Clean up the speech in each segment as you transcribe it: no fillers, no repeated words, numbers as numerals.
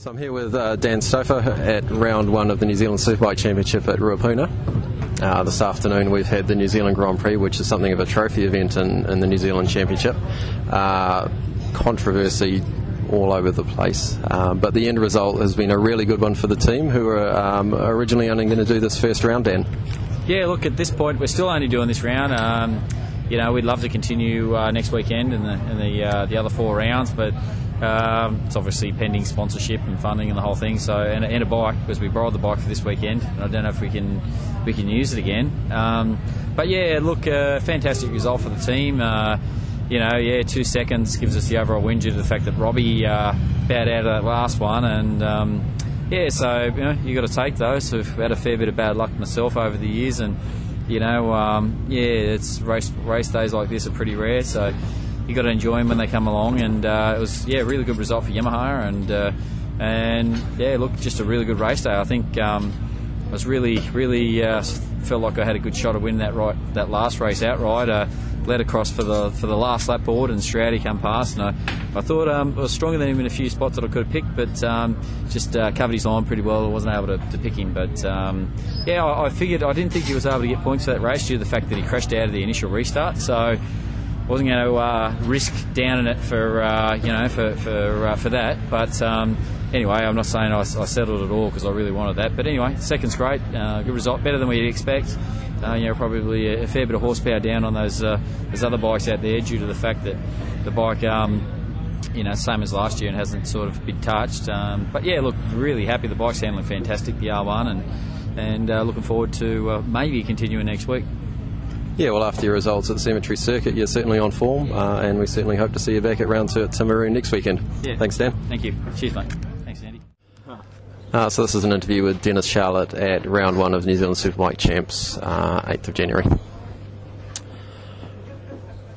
So I'm here with Dan Stauffer at round one of the New Zealand Superbike Championship at Ruapuna. This afternoon we've had the New Zealand Grand Prix, which is something of a trophy event in the New Zealand Championship. Controversy all over the place, but the end result has been a really good one for the team, who are originally only going to do this first round, Dan. Yeah, look, at this point we're still only doing this round. We'd love to continue next weekend in the other four rounds, but it's obviously pending sponsorship and funding and the whole thing. So and a bike, because we borrowed the bike for this weekend, and I don't know if we can use it again. But yeah, look, fantastic result for the team. 2 seconds gives us the overall win due to the fact that Robbie bowed out of that last one, and so you got to take those. So I've had a fair bit of bad luck myself over the years, and it's race days like this are pretty rare, so you got to enjoy them when they come along. And it was a really good result for Yamaha, and just a really good race day. I think I was really felt like I had a good shot of winning that last race outright. Led across for the last lap board, and Stroudy come past, and I thought I was stronger than him in a few spots that I could have picked, but just covered his line pretty well. I wasn't able to pick him, but I figured I didn't think he was able to get points for that race due to the fact that he crashed out of the initial restart, so wasn't going to risk downing it for that. But anyway, I'm not saying I settled it all because I really wanted that, but anyway, second's great, good result, better than we'd expect. Probably a fair bit of horsepower down on those other bikes out there due to the fact that the bike, same as last year and hasn't sort of been touched. But yeah, look, really happy. The bike's handling fantastic, the R1, and looking forward to maybe continuing next week. Yeah, well, after your results at the Cemetery Circuit, you're certainly on form, and we certainly hope to see you back at round 2 at Timaru next weekend. Yeah. Thanks, Dan. Thank you. Cheers, mate. Thanks, Andy. So this is an interview with Dennis Charlett at round 1 of New Zealand Superbike Champs, 8th of January.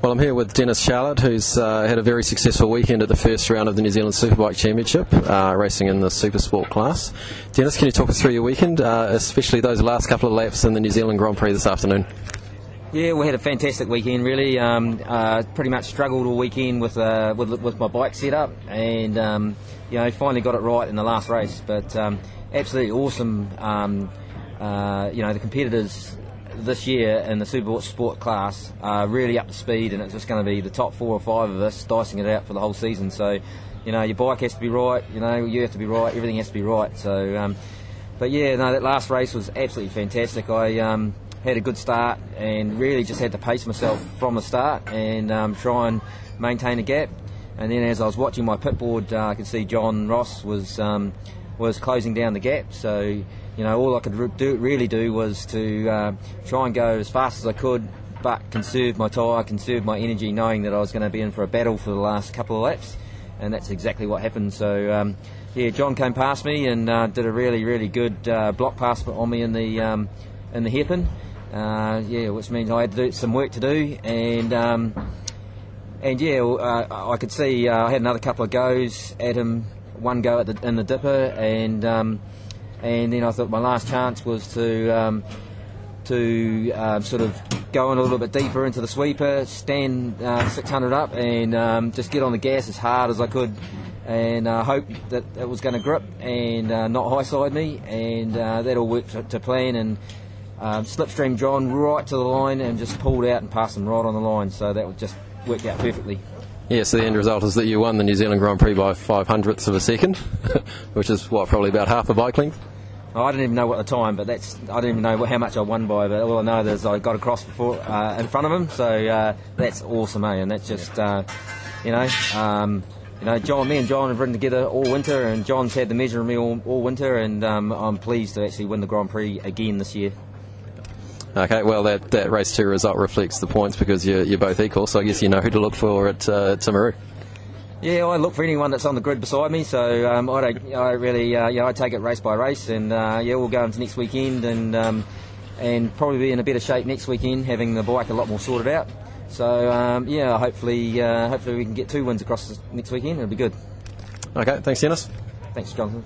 Well, I'm here with Dennis Charlett, who's had a very successful weekend at the first round of the New Zealand Superbike Championship, racing in the Super Sport class. Dennis, can you talk us through your weekend, especially those last couple of laps in the New Zealand Grand Prix this afternoon? Yeah, we had a fantastic weekend, really. Pretty much struggled all weekend with my bike setup, and finally got it right in the last race. But absolutely awesome. The competitors this year in the Super Sport class are really up to speed, and it's just going to be the top 4 or 5 of us dicing it out for the whole season. So, your bike has to be right. You have to be right. Everything has to be right. So, that last race was absolutely fantastic. I had a good start and really just had to pace myself from the start and try and maintain a gap. And then as I was watching my pit board, I could see John Ross was closing down the gap. So, all I could really do was to try and go as fast as I could, but conserve my tyre, conserve my energy, knowing that I was going to be in for a battle for the last couple of laps. And that's exactly what happened. So, John came past me and did a really, really good block pass on me in the hairpin. Which means I had to do some work to do, I could see I had another couple of goes at him, one go in the dipper, and then I thought my last chance was to sort of go in a little bit deeper into the sweeper, stand 600 up, and just get on the gas as hard as I could, and hope that it was going to grip and not high side me, and that all worked to plan, and slipstream John right to the line and just pulled out and passed him right on the line, so that would just worked out perfectly. Yeah, so the end result is that you won the New Zealand Grand Prix by 0.05 of a second, which is probably about half a bike length. I didn't even know at the time, but I didn't even know how much I won by, but all I know is I got across before in front of him, so that's awesome, and that's just John, me and John have ridden together all winter, and John's had the measure of me all winter, and I'm pleased to actually win the Grand Prix again this year. Okay, well, that race 2 result reflects the points because you're both equal, so I guess you know who to look for at Timaru. Yeah, I look for anyone that's on the grid beside me, so I take it race by race, and we'll go into next weekend and probably be in a better shape next weekend, having the bike a lot more sorted out. So hopefully we can get 2 wins across next weekend. It'll be good. Okay, thanks, Dennis. Thanks, Jonathan.